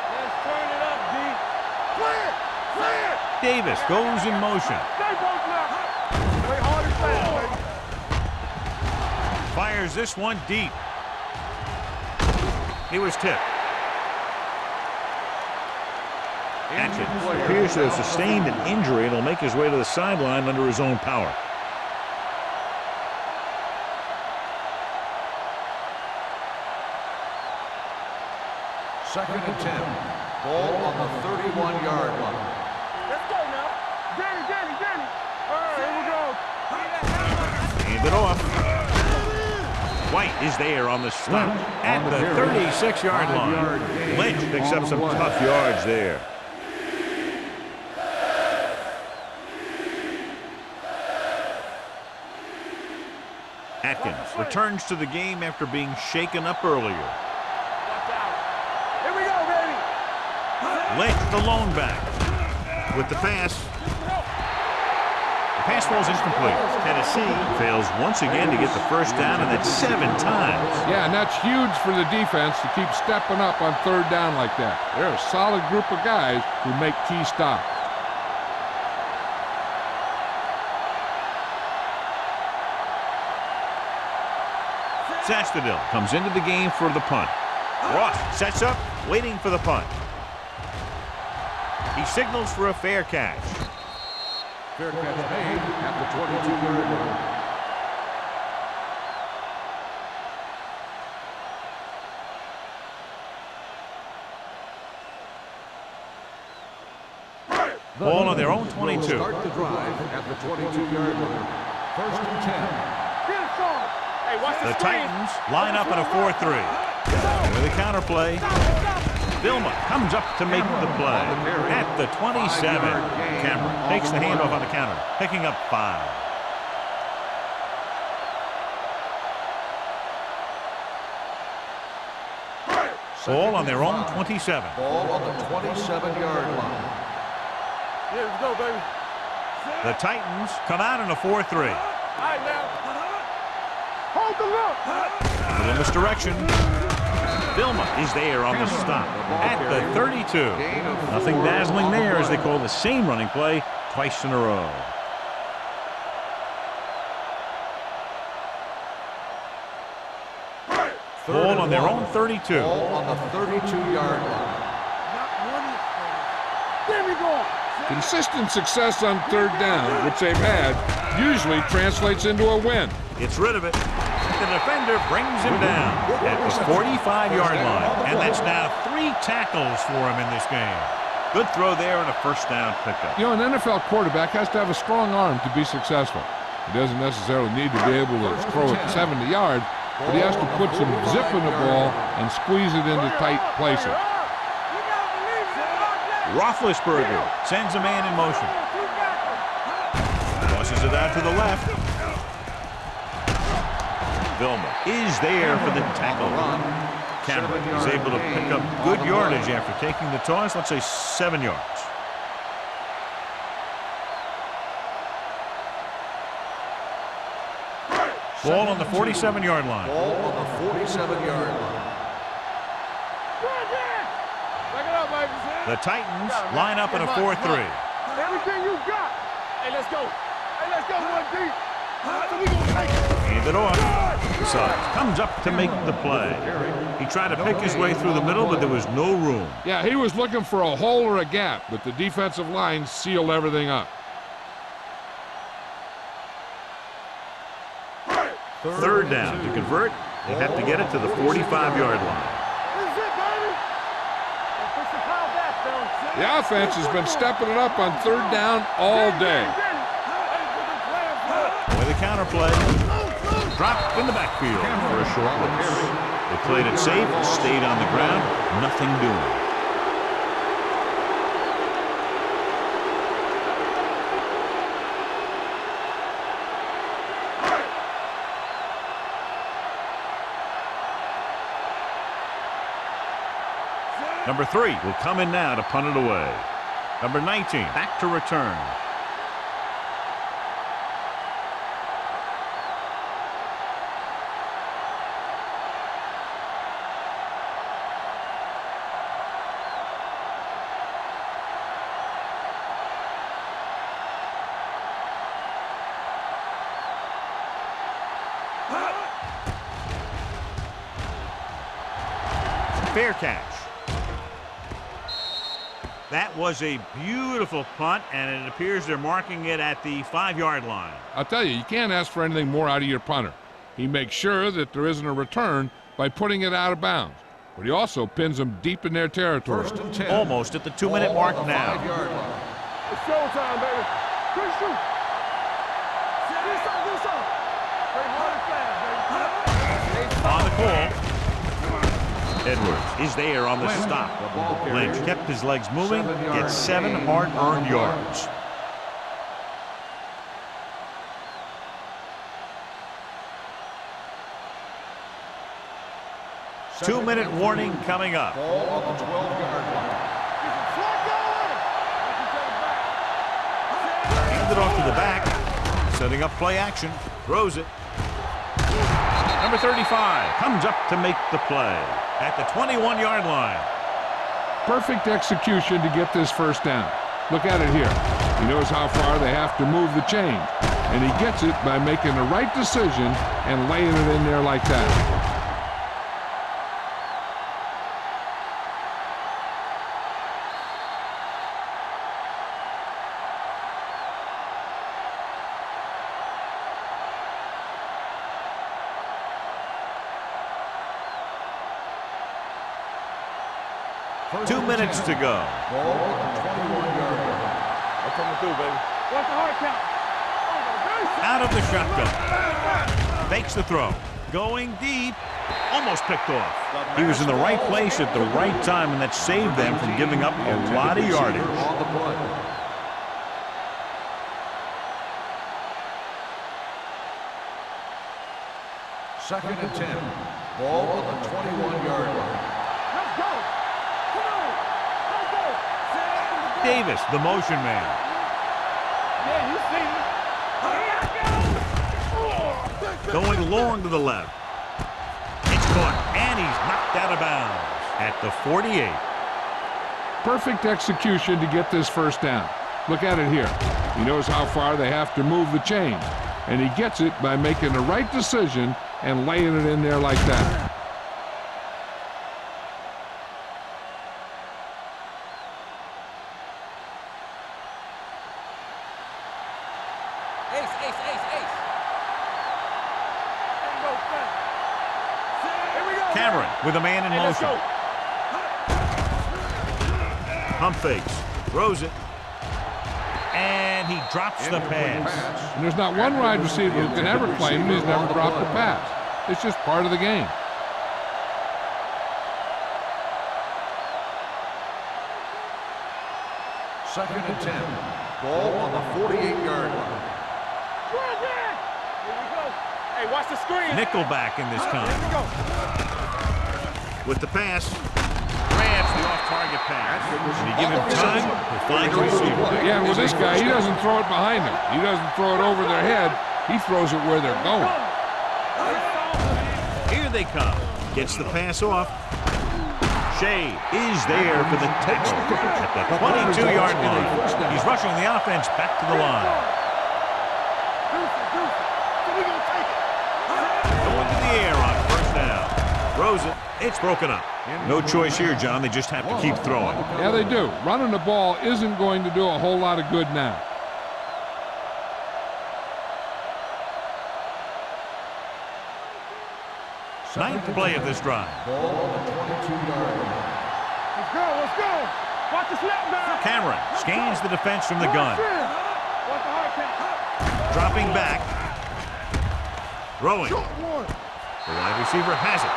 Let's turn it up, D. Clear! Clear! Davis goes in motion. Stay post left. Play hard and fast, baby. Fires this one deep. He was tipped. Atkins appears to have sustained an injury and will make his way to the sideline under his own power. Second and 10. Ball on the 31-yard line. Let's go now. Danny. All right, here we go. Hand it off. White is there on the stop at the 36-yard line. Lynch picks up some tough yards there. Atkins returns to the game after being shaken up earlier. Lynch, the lone back. With the pass. The pass falls incomplete. Tennessee fails once again to get the first down, and that's 7 times. Yeah, and that's huge for the defense to keep stepping up on third down like that. They're a solid group of guys who make key stops. Sastadil comes into the game for the punt. Ross sets up, waiting for the punt. He signals for a fair catch. Fair catch made at the 22-yard line. Ball on their own 22. Start the drive at the 22-yard line. First and 10. Get it, Sean. Hey, watch The Titans line up in a 4-3. With a counter play. Vilma comes up to make the play at the 27. Cameron takes the handoff on the counter, picking up 5. Ball on their own 27. Ball on the 27-yard line. Yeah, let's go, baby. The Titans come out in a 4-3. All right, now. Hold the look. In this direction. Vilma is there on the stop at the 32. Nothing dazzling there as they call the same running play twice in a row. Ball on their own 32. Ball on the 32-yard line. There we go. Consistent success on third down, which they've had, usually translates into a win. Gets rid of it. The defender brings him down at the 45-yard line. And that's now 3 tackles for him in this game. Good throw there and a first down pickup. You know, an NFL quarterback has to have a strong arm to be successful. He doesn't necessarily need to be able to throw it 70 yards, but he has to put some zip in the ball and squeeze it into tight places. Roethlisberger sends a man in motion. Tosses it out to the left. Vilma is there for the tackle. Cameron is able to pick up good yardage after taking the toss. Let's say 7 yards. Ball on the 47-yard line. Ball on the 47-yard line. The Titans line up in a 4-3. Everything you got. Hey, let's go. Hey, let's go, 1D. So we gonna take it. Hand it off. Suggs comes up to make the play. He tried to pick his way through the middle, but there was no room. Yeah, he was looking for a hole or a gap, but the defensive line sealed everything up. Third down. To convert, they have to get it to the 45-yard line. This is it, baby. Push the power back, Phil. The offense has been stepping it up on third down all day. With a counter play. Dropped in the backfield for a short loss. They played it safe, stayed on the ground, nothing doing. Number 3 will come in now to punt it away. Number 19 back to return. Fair catch. That was a beautiful punt, and it appears they're marking it at the 5-yard line. I'll tell you, you can't ask for anything more out of your punter. He makes sure that there isn't a return by putting it out of bounds, but he also pins them deep in their territory. First and 10. Almost at the 2-minute mark now. 5-yard line. It's showtime, baby. Quick shoot. Do something. Straight hard and fast, baby. On the call. Edwards is there on the stop. Lynch kept his legs moving, gets 7 hard-earned yards. Two-minute warning coming up. Ball on the 12-yard line. Hand it off to the back. Setting up play action. Throws it. Number 35 comes up to make the play at the 21-yard line. Perfect execution to get this first down. Look at it here. He knows how far they have to move the chain, and he gets it by making the right decision and laying it in there like that. Two minutes to go. Ball on the 21-yard line. I'm coming through, baby. What's the hard count? Out of the shotgun. Fakes the throw. Going deep. Almost picked off. He was in the right place at the right time, and that saved them from giving up a lot of yardage. On the play. Second and 10. Ball on the 21-yard line. Let's go. Come on. Let's go. Davis, the motion man. Yeah, you see me. Going long to the left. It's foot, and he's knocked out of bounds at the 48. Perfect execution to get this first down. Look at it here. He knows how far they have to move the chains, and he gets it by making the right decision and laying it in there like that. Cameron with a man in motion. Pump fakes, throws it, and he drops the pass. And there's not one wide receiver who can ever claim he's never dropped a pass. It's just part of the game. Second and 10. Ball on the 48-yard line. Hey, watch the screen. Nickelback in this time. Here we go. With the pass, grabs the off-target pass. And you give him time to find the receiver. Yeah, with this guy, he doesn't throw it behind them. He doesn't throw it over their head. He throws it where they're going. Here they come. Gets the pass off. Shea is there for the tackle at the 22-yard line. He's rushing the offense back to the line. Going to the air on first down. Throws it. It's broken up. No choice here, John. They just have to keep throwing. Yeah, they do. Running the ball isn't going to do a whole lot of good now. Ninth play of this drive. Ball on the 22-yard line. Let's go, let's go. Watch the snap down. Cameron scans the defense from the gun. Watch the hard count. Dropping back. Throwing. One. The wide receiver has it.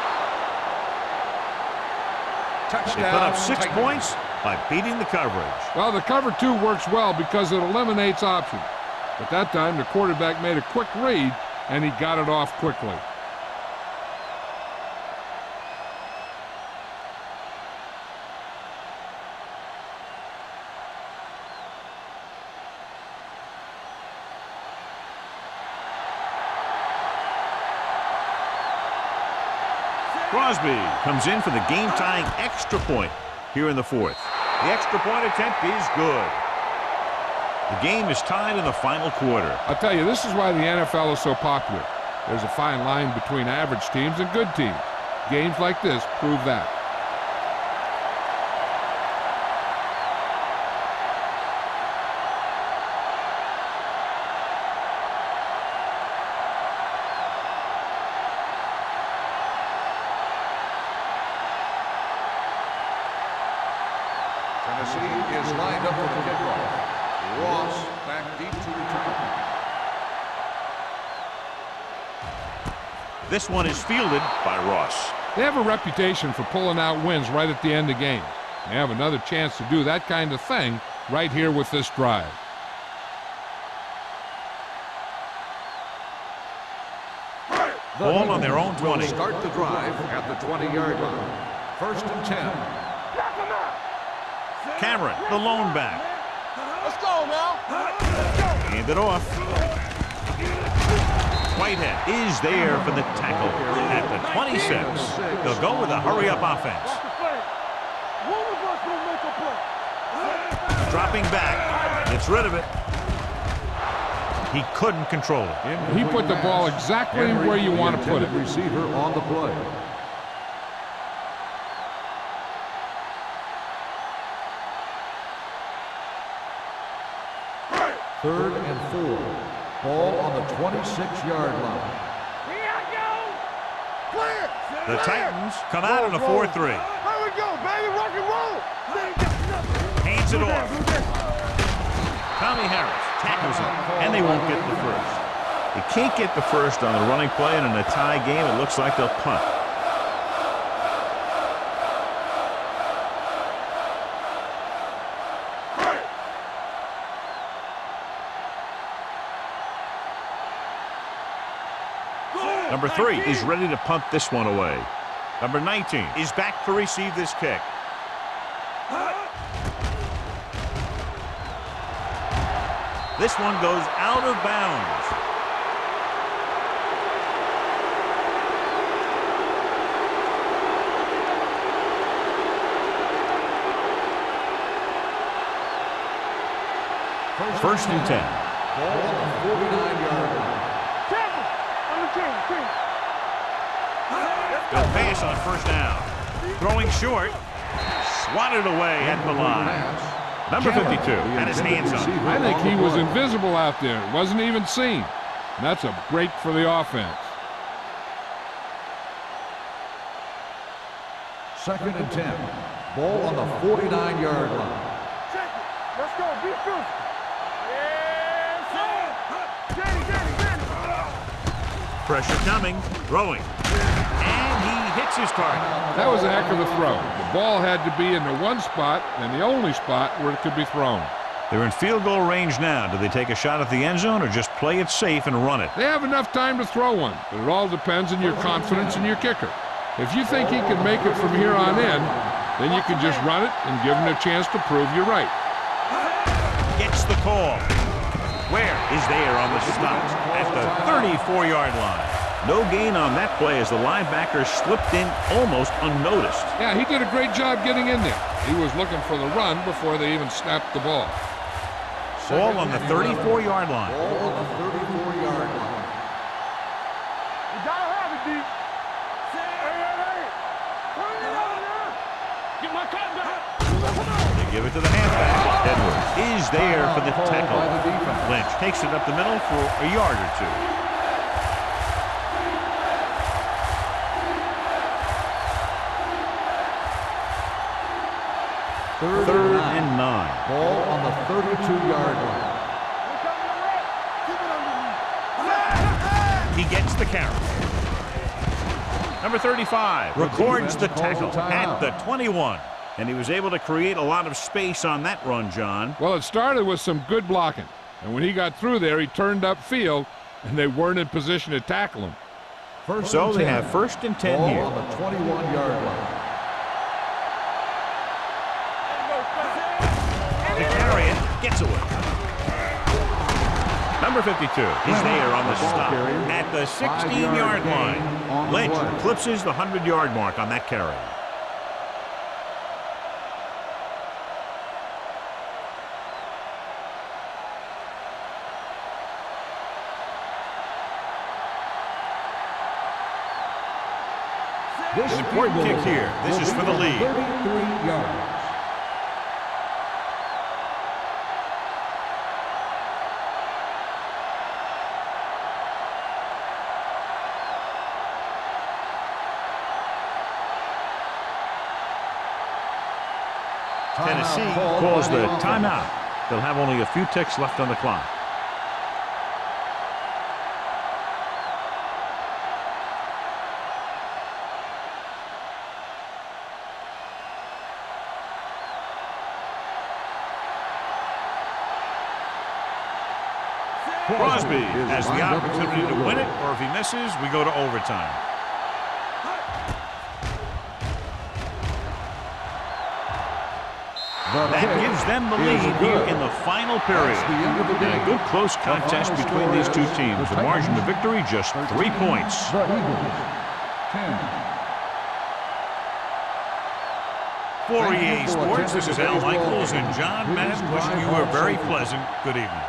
They put up 6 points by beating the coverage. Well, the cover 2 works well because it eliminates options. But that time, the quarterback made a quick read, and he got it off quickly. Crosby comes in for the game-tying extra point here in the fourth. The extra point attempt is good. The game is tied in the final quarter. I'll tell you, this is why the NFL is so popular. There's a fine line between average teams and good teams. Games like this prove that. Tennessee is lined up for the kickoff. Ross back deep to return. This one is fielded by Ross. They have a reputation for pulling out wins right at the end of games. They have another chance to do that kind of thing right here with this drive. Ball on their own 20. Start the drive at the 20-yard line. First and 10. Cameron, the lone back. Let's go now. Hand it off. Whitehead is there for the tackle at the 26. They'll go with a hurry-up offense. One of us will make a play. Dropping back, gets rid of it. He couldn't control it. He put the ball exactly where you want to put it. Receiver on the play. Third and 4. Ball on the 26-yard line. Here I go. Clear. The Titans come out in a 4-3. Here we go, baby. Rock and roll. Hands it off. Tommy Harris tackles him, and they won't get the first. They can't get the first on the running play, and in a tie game, it looks like they'll punt. Number 3 is ready to punt this one away. Number 19 is back to receive this kick. This one goes out of bounds. First and 10. Ball on the 49-yard line. Tackle. On the team. Good pass on first down. Throwing short. Swatted away at the line. Number 52 had his hands on it. I think he was invisible out there. Wasn't even seen. And that's a break for the offense. Second and 10. Ball on the 49-yard line. Check it. Let's go. Be physical. Yes, sir. Get it. Pressure coming. Throwing. And he hits his target. That was a heck of a throw. The ball had to be in the one spot and the only spot where it could be thrown. They're in field goal range now. Do they take a shot at the end zone or just play it safe and run it? They have enough time to throw one, but it all depends on your confidence in your kicker. If you think he can make it from here on in, then you can just run it and give him a chance to prove you're right. Gets the call. Where is there on the stop? At the 34-yard line. No gain on that play as the linebacker slipped in almost unnoticed. Yeah, he did a great job getting in there. He was looking for the run before they even snapped the ball. Ball on the 34-yard line. Ball on the 34-yard line. You gotta have it, D. Hey. Turn it over now. Get my cut back. They give it to the halfback. Edwards is there for the Called tackle. by the defense. Lynch takes it up the middle for a yard or two. Third and 9. Ball on the 32-yard line. He gets the carry. Number 35 records the tackle at the 21. And he was able to create a lot of space on that run, John. Well, it started with some good blocking. And when he got through there, he turned upfield, and they weren't in position to tackle him. So they have first and 10 Ball here. on the 21-yard line. To carry it, gets away. Number 52 is there on the stop at the 16-yard line. Lynch eclipses the 100-yard mark on that carry. An important kick here. This is for the lead. 33 yards. Tennessee calls the timeout. They'll have only a few ticks left on the clock. Crosby has the opportunity to win it, or if he misses, we go to overtime. That gives them the lead here in the final period. And a good close contest between these two teams. The margin of victory just 3 points. The Eagles, 10. For EA Sports, this is Al Michaels and John Madden wishing you a very pleasant good evening.